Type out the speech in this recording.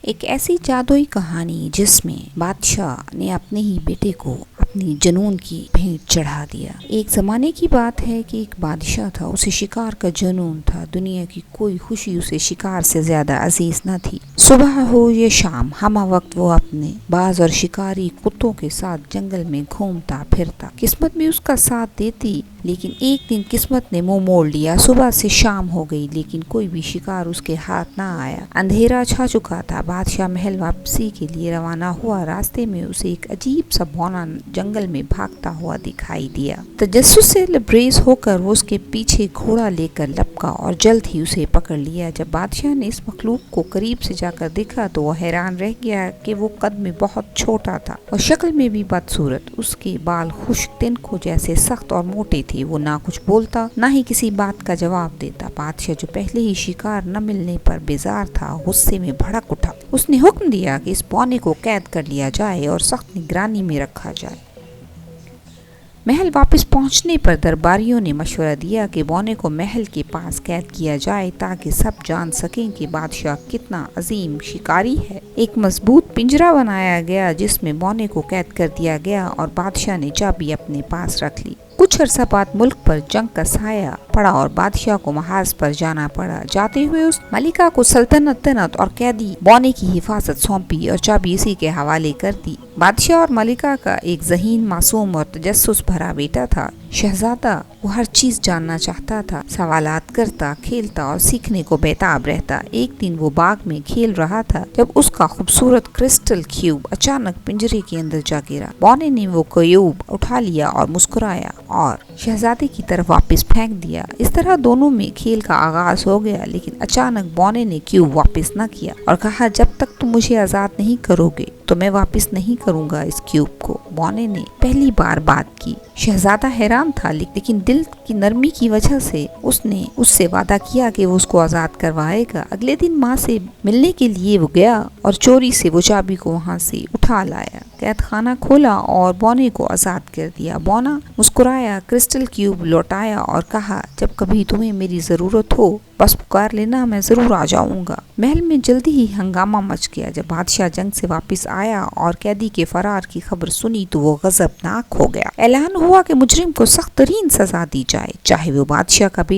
ایک ایسی جادوئی کہانی جس میں بادشاہ نے اپنے ہی بیٹے کو اپنی جنون کی بھیٹ چڑھا دیا۔ ایک زمانے کی بات ہے کہ ایک بادشاہ تھا، اسے شکار کا جنون تھا۔ دنیا کی کوئی خوشی اسے شکار سے زیادہ عزیز نہ تھی۔ صبح ہو یا شام، ہمہ وقت وہ اپنے باز اور شکاری کتوں کے ساتھ جنگل میں گھومتا پھرتا۔ قسمت بھی اس کا ساتھ دیتی، لیکن ایک دن قسمت نے منہ موڑ لیا۔ صبح سے شام ہو گئی لیکن کوئی بھی شکار اس کے ہاتھ نہ آیا۔ اندھیرا چھا چکا تھا۔ بادشاہ محل واپسی کے لیے روانہ ہوا۔ راستے میں اسے ایک عجیب سا بونا جنگل میں بھاگتا ہوا دکھائی دیا۔ تجسس سے لبریز ہو کر وہ اس کے پیچھے گھوڑا لے کر لپکا اور جلد ہی اسے پکڑ لیا۔ جب بادشاہ نے اس مخلوق کو قریب سے جا کر دیکھا تو وہ حیران رہ گیا کہ وہ قد میں بہت چھوٹا تھا اور شکل میں بھی بدصورت۔ اس کے بال خشک تنکوں جیسے سخت اور موٹے تھے۔ وہ نہ کچھ بولتا نہ ہی کسی بات کا جواب دیتا۔ بادشاہ جو پہلے ہی شکار نہ ملنے پر بیزار تھا، غصے میں بھڑک اٹھا۔ اس نے حکم دیا کہ اس بونے کو قید کر لیا جائے اور سخت نگرانی میں رکھا جائے۔ محل واپس پہنچنے پر درباریوں نے مشورہ دیا کہ بونے کو محل کے پاس قید کیا جائے تاکہ سب جان سکیں کہ بادشاہ کتنا عظیم شکاری ہے۔ ایک مضبوط پنجرہ بنایا گیا جس میں بونے کو قید کر دیا گیا اور بادشاہ نے چابی اپنے پاس رکھ لی۔ کچھ عرصہ بعد ملک پر جنگ کا سایہ پڑا اور بادشاہ کو محاذ پر جانا پڑا۔ جاتے ہوئے اس ملکہ کو سلطنت اور قیدی بونے کی حفاظت سونپی اور چابی اسی کے حوالے کر دی۔ بادشاہ اور ملکہ کا ایک ذہین، معصوم اور تجسس بھرا بیٹا تھا۔ شہزادہ وہ ہر چیز جاننا چاہتا تھا، سوالات کرتا، کھیلتا اور سیکھنے کو بیتاب رہتا۔ ایک دن وہ باغ میں کھیل رہا تھا جب اس کا خوبصورت کرسٹل کیوب اچانک پنجرے کے اندر جا گرا۔ بونے نے وہ کیوب اٹھا لیا اور مسکرایا اور شہزادے کی طرف واپس پھینک دیا۔ اس طرح دونوں میں کھیل کا آغاز ہو گیا، لیکن اچانک بونے نے کیوب واپس نہ کیا اور کہا، جب تک تم مجھے آزاد نہیں کرو گے تو میں واپس نہیں کروں گا اس کیوب کو۔ بونے نے پہلی بار بات کی۔ شہزادہ حیران تھا، لیکن دل کی نرمی کی وجہ سے اس نے اس سے وعدہ کیا کہ وہ اس کو آزاد کروائے گا۔ اگلے دن ماں سے ملنے کے لیے وہ گیا اور چوری سے وہ چابی کو وہاں سے اٹھا لایا۔ قید خانہ کھولا اور بونے کو آزاد کر دیا۔ بونا مسکرایا، کرسٹل کیوب لوٹایا اور کہا، جب کبھی تمہیں میری ضرورت ہو بس پکار لینا، میں ضرور آ جاؤں گا۔ محل میں جلدی ہی ہنگامہ مچ گیا۔ جب بادشاہ جنگ سے واپس آیا اور قیدی کے فرار کی خبر سنی تو وہ غضبناک ہو گیا۔ اعلان ہوا کہ مجرم کو سخت ترین سزا دی جائے، چاہے وہ بادشاہ کا بیٹا